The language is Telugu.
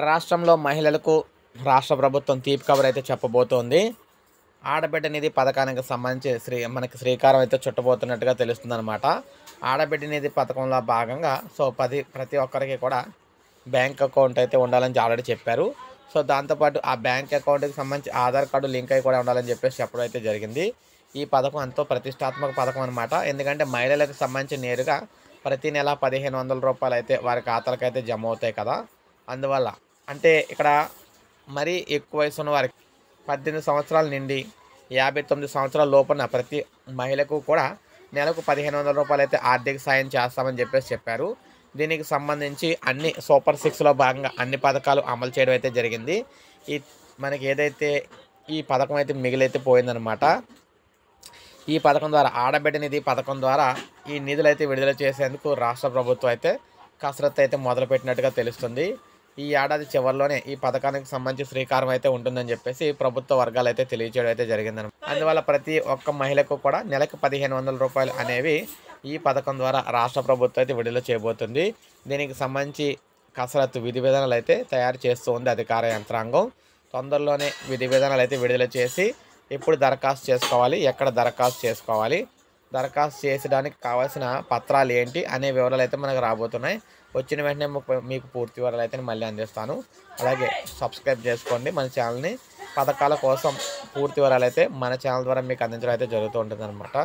రాష్ట్రంలో మహిళలకు రాష్ట్ర ప్రభుత్వం తీపి కబురు అయితే చెప్పబోతోంది. ఆడబిడ్డ నిధి పథకానికి సంబంధించి మనకి శ్రీకారం అయితే చుట్టబోతున్నట్టుగా తెలుస్తుందనమాట. ఆడబిడ్డ నిధి పథకంలో భాగంగా ప్రతి ఒక్కరికి కూడా బ్యాంక్ అకౌంట్ అయితే ఉండాలని ఆల్రెడీ చెప్పారు. దాంతోపాటు ఆ బ్యాంక్ అకౌంట్‌కి సంబంధించి ఆధార్ కార్డు లింక్ అయ్యి కూడా ఉండాలని చెప్పేసి చెప్పడం అయితే జరిగింది. ఈ పథకం ఎంతో ప్రతిష్టాత్మక పథకం అనమాట. ఎందుకంటే మహిళలకు సంబంధించి నేరుగా ప్రతి నెల రూ. 1,500 అయితే వారి ఖాతాలకైతే జమ అవుతాయి కదా! అందువల్ల అంటే ఇక్కడ మరీ ఎక్కువ వయసు ఉన్న వారికి 18 సంవత్సరాల నుండి 59 సంవత్సరాల లోపున్న ప్రతి మహిళకు కూడా నెలకు రూ. 1,500 అయితే ఆర్థిక సాయం చేస్తామని చెప్పారు. దీనికి సంబంధించి అన్ని సూపర్ సిక్స్‌లో భాగంగా అన్ని పథకాలు అమలు చేయడం అయితే జరిగింది. ఈ మనకి ఏదైతే ఈ పథకం అయితే మిగిలైతే పోయిందనమాట. ఈ పథకం ద్వారా ఆడబిడ్డ నిధి పథకం ద్వారా ఈ నిధులైతే విడుదల చేసేందుకు రాష్ట్ర ప్రభుత్వం అయితే కసరత్తు అయితే మొదలుపెట్టినట్టుగా తెలుస్తుంది. ఈ ఏడాది చివరిలోనే ఈ పథకానికి సంబంధించి శ్రీకారం అయితే ఉంటుందని చెప్పేసి ప్రభుత్వ వర్గాలు అయితే తెలియజేయడం అయితే జరిగిందనమాట. అందువల్ల ప్రతి ఒక్క మహిళకు కూడా నెలకు రూ. 1,500 అనేవి ఈ పథకం ద్వారా రాష్ట్ర ప్రభుత్వం అయితే విడుదల చేయబోతుంది. దీనికి సంబంధించి కసరత్తు విధి విధానాలు అయితే తయారు చేస్తూ ఉంది అధికార యంత్రాంగం. తొందరలోనే విధి విధానాలు అయితే విడుదల చేసి ఎప్పుడు దరఖాస్తు చేసుకోవాలి, ఎక్కడ దరఖాస్తు చేసుకోవాలి, దరఖాస్తు చేసడానికి కావాల్సిన పత్రాలు ఏంటి అనే వివరాలు అయితే మనకు రాబోతున్నాయి. వచ్చిన వెంటనే మీకు పూర్తి వివరాలు అయితే మళ్ళీ అందిస్తాను. అలాగే సబ్స్క్రైబ్ చేసుకోండి మన ఛానల్ని. పథకాల కోసం పూర్తి వివరాలు అయితే మన ఛానల్ ద్వారా మీకు అందించడం అయితే జరుగుతూ ఉంటుందన్నమాట.